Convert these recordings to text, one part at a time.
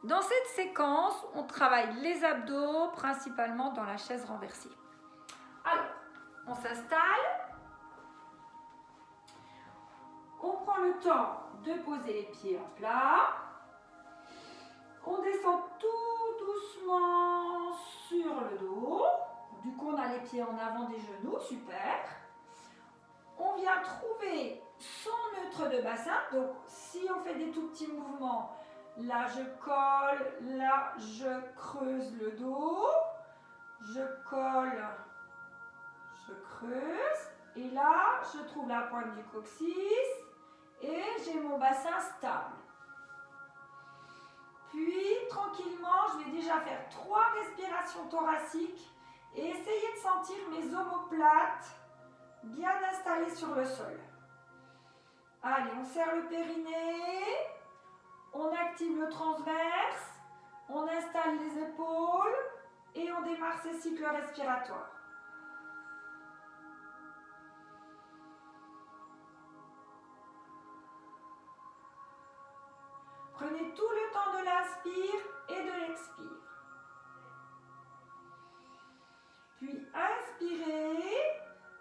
Dans cette séquence, on travaille les abdos, principalement dans la chaise renversée. Alors, on s'installe. On prend le temps de poser les pieds en plat. On descend tout doucement sur le dos. Du coup, on a les pieds en avant des genoux, super. On vient trouver son neutre de bassin. Donc, si on fait des tout petits mouvements, là je colle, là je creuse le dos. Je colle, je creuse. Et là, je trouve la pointe du coccyx. Et j'ai mon bassin stable. Puis, tranquillement, je vais déjà faire 3 respirations thoraciques et essayer de sentir mes omoplates bien installées sur le sol. Allez, on serre le périnée, on active le transverse, on installe les épaules et on démarre ces cycles respiratoires. Prenez tout le temps de l'inspire et de l'expire. Puis inspirez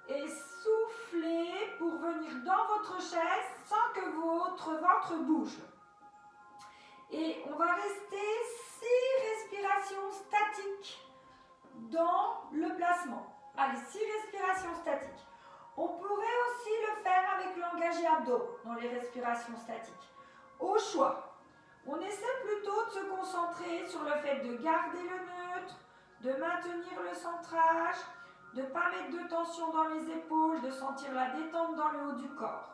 et soufflez pour venir dans votre chaise sans que votre ventre bouge. Et on va rester 6 respirations statiques dans le placement. Allez, 6 respirations statiques. On pourrait aussi le faire avec l'engagé abdos dans les respirations statiques. Au choix. On essaie plutôt de se concentrer sur le fait de garder le neutre, de maintenir le centrage, de ne pas mettre de tension dans les épaules, de sentir la détente dans le haut du corps.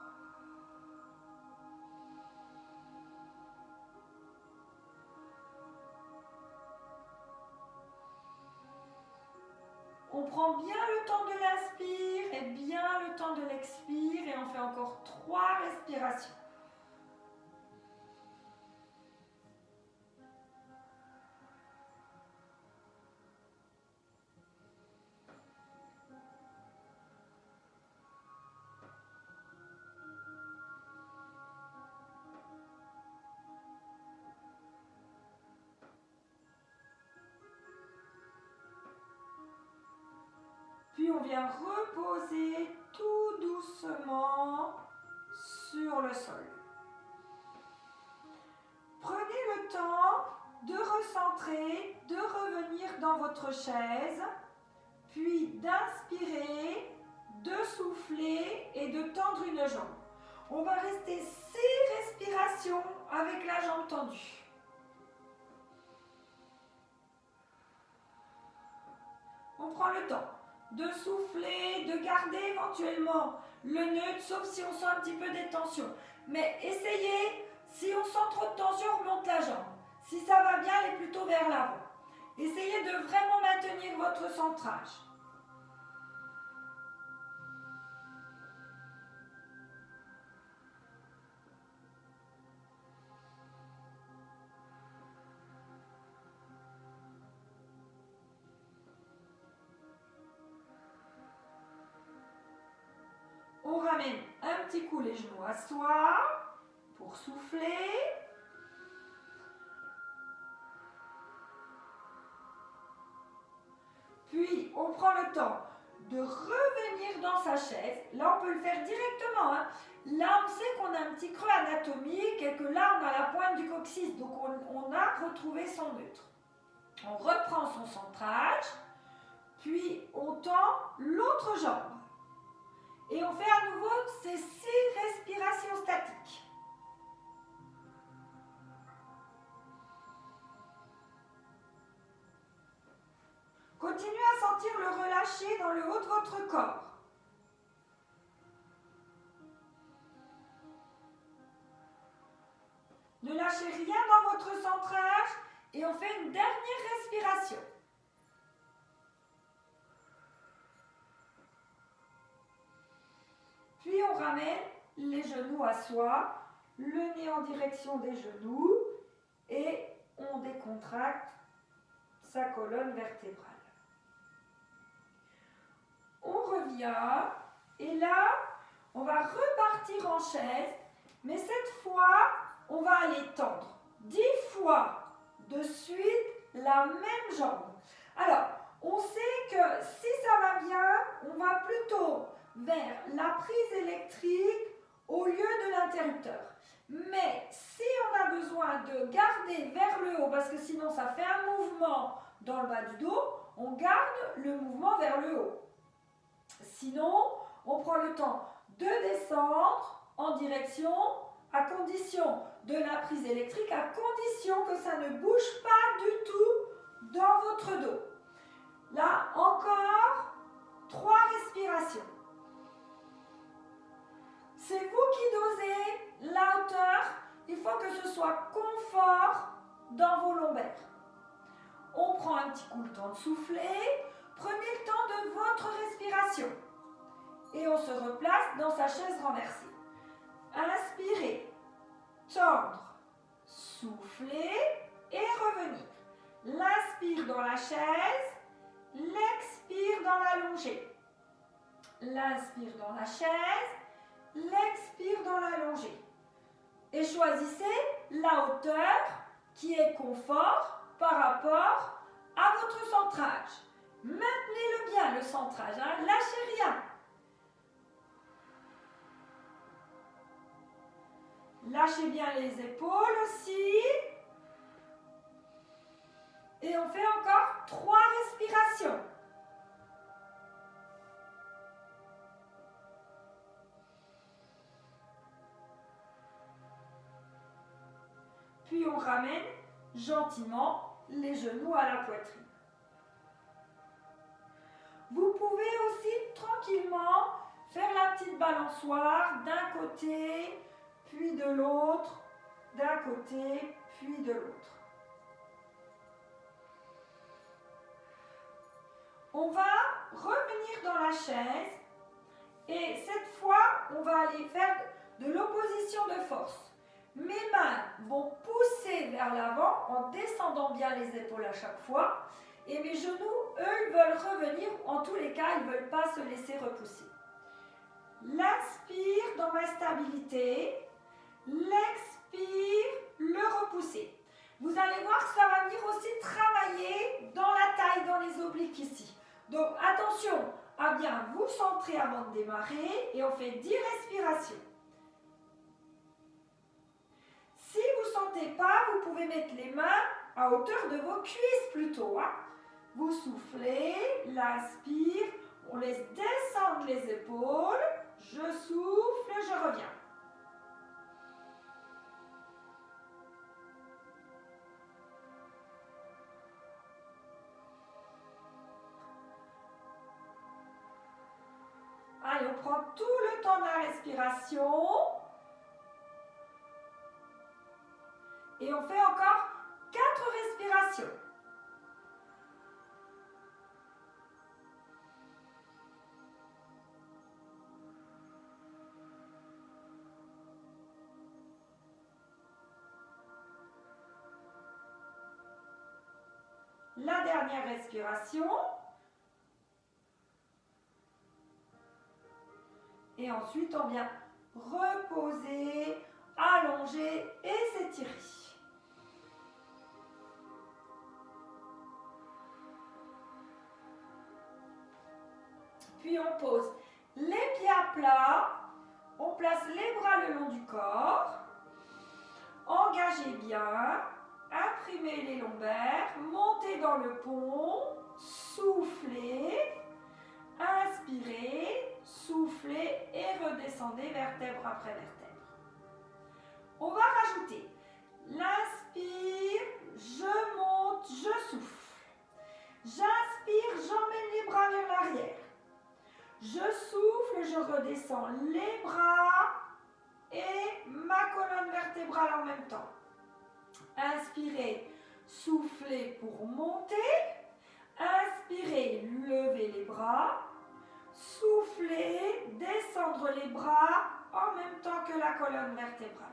On prend bien le temps de l'inspire et bien le temps de l'expire et on fait encore 3 respirations. Puis on vient reposer tout doucement sur le sol. Prenez le temps de recentrer, de revenir dans votre chaise, puis d'inspirer, de souffler et de tendre une jambe. On va rester 6 respirations avec la jambe tendue. On prend le temps de souffler, de garder éventuellement le neutre, sauf si on sent un petit peu des tensions. Mais essayez, si on sent trop de tension, on remonte la jambe. Si ça va bien, allez plutôt vers l'avant. Essayez de vraiment maintenir votre centrage. On ramène un petit coup les genoux à soi pour souffler. Puis, on prend le temps de revenir dans sa chaise. Là, on peut le faire directement. Là, on sait qu'on a un petit creux anatomique et que là, on a la pointe du coccyx. Donc, on a retrouvé son neutre. On reprend son centrage. Puis, on tend l'autre jambe. Et on fait à nouveau ces 6 respirations statiques. Continuez à sentir le relâcher dans le haut de votre corps. Ne lâchez rien dans votre centrage et on fait une dernière respiration. Puis on ramène les genoux à soi, le nez en direction des genoux et on décontracte sa colonne vertébrale. On revient et là, on va repartir en chaise, mais cette fois, on va aller tendre 10 fois de suite la même jambe. Alors, on sait que si ça va bien, on va plutôt vers la prise électrique au lieu de l'interrupteur. Mais si on a besoin de garder vers le haut, parce que sinon ça fait un mouvement dans le bas du dos, on garde le mouvement vers le haut. Sinon, on prend le temps de descendre en direction, à condition de la prise électrique, à condition que ça ne bouge pas du tout dans votre dos. Là, encore 3 respirations. C'est vous qui dosez la hauteur. Il faut que ce soit confort dans vos lombaires. On prend un petit coup le temps de souffler. Prenez le temps de votre respiration. Et on se replace dans sa chaise renversée. Inspirez, tendre, souffler et revenir. L'inspire dans la chaise, l'expire dans l'allongée. L'inspire dans la chaise, l'expire dans l'allongée. Et choisissez la hauteur qui est confort par rapport à votre centrage. Maintenez-le bien, le centrage, hein, lâchez rien. Lâchez bien les épaules aussi. Et on fait encore 3 respirations. Puis on ramène gentiment les genoux à la poitrine. Vous pouvez aussi tranquillement faire la petite balançoire d'un côté, puis de l'autre, d'un côté, puis de l'autre. On va revenir dans la chaise et cette fois, on va aller faire de l'opposition de force. Mes mains vont pousser vers l'avant en descendant bien les épaules à chaque fois et mes genoux, eux, veulent revenir. En tous les cas, ils ne veulent pas se laisser repousser. L'inspire dans ma stabilité, l'expire, le repousser. Vous allez voir que ça va venir aussi travailler dans la taille, dans les obliques ici. Donc attention à bien vous centrer avant de démarrer et on fait 10 respirations. Si vous ne sentez pas, vous pouvez mettre les mains à hauteur de vos cuisses plutôt. Hein. Vous soufflez, l'inspire, on laisse descendre les épaules, je souffle, je reviens. Allez, on prend tout le temps de la respiration. Et on fait encore 4 respirations. La dernière respiration. Et ensuite, on vient reposer, allonger et s'étirer. Puis on pose les pieds à plat, on place les bras le long du corps, engagez bien, imprimez les lombaires, montez dans le pont, soufflez, inspirez, soufflez et redescendez vertèbre après vertèbre. On va rajouter l'inspire, je monte, je souffle. J'inspire, j'emmène les bras vers l'arrière. Je souffle, je redescends les bras et ma colonne vertébrale en même temps. Inspirez, soufflez pour monter. Inspirez, levez les bras. Soufflez, descendre les bras en même temps que la colonne vertébrale.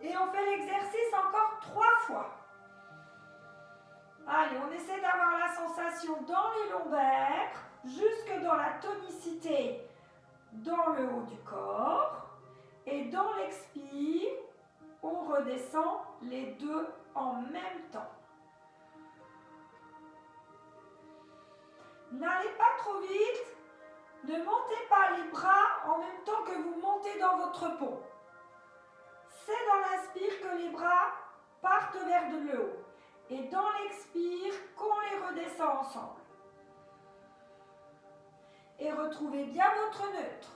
Et on fait l'exercice encore 3 fois. Allez, on essaie d'avoir la sensation dans les lombaires, jusque dans la tonicité dans le haut du corps. Et dans l'expire, on redescend. redescend les deux en même temps. N'allez pas trop vite, ne montez pas les bras en même temps que vous montez dans votre pont. C'est dans l'inspire que les bras partent vers le haut et dans l'expire qu'on les redescend ensemble. Et retrouvez bien votre neutre.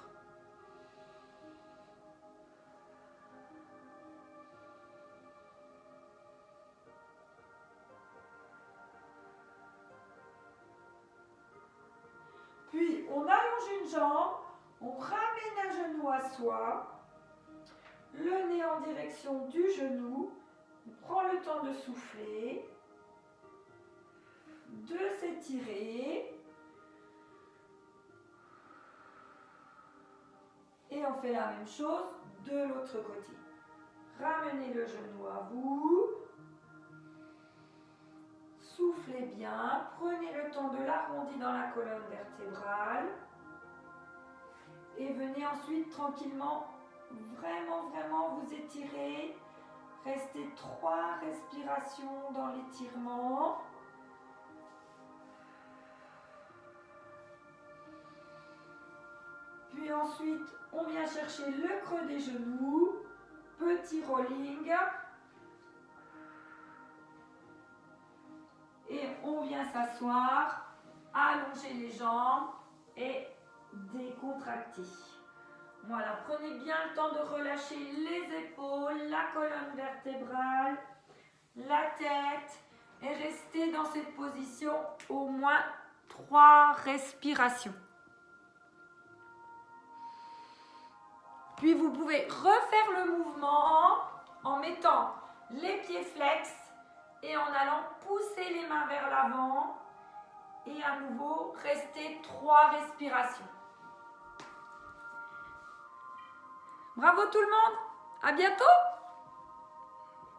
Puis on allonge une jambe, on ramène un genou à soi, le nez en direction du genou, on prend le temps de souffler, de s'étirer. Et on fait la même chose de l'autre côté. Ramenez le genou à vous. Soufflez bien. Prenez le temps de l'arrondir dans la colonne vertébrale. Et venez ensuite tranquillement, vraiment vous étirer. Restez 3 respirations dans l'étirement. Puis ensuite, on vient chercher le creux des genoux, petit rolling. Et on vient s'asseoir, allonger les jambes et décontracter. Voilà, prenez bien le temps de relâcher les épaules, la colonne vertébrale, la tête et restez dans cette position au moins 3 respirations. Puis vous pouvez refaire le mouvement en mettant les pieds flex et en allant pousser les mains vers l'avant. Et à nouveau, restez 3 respirations. Bravo tout le monde, à bientôt!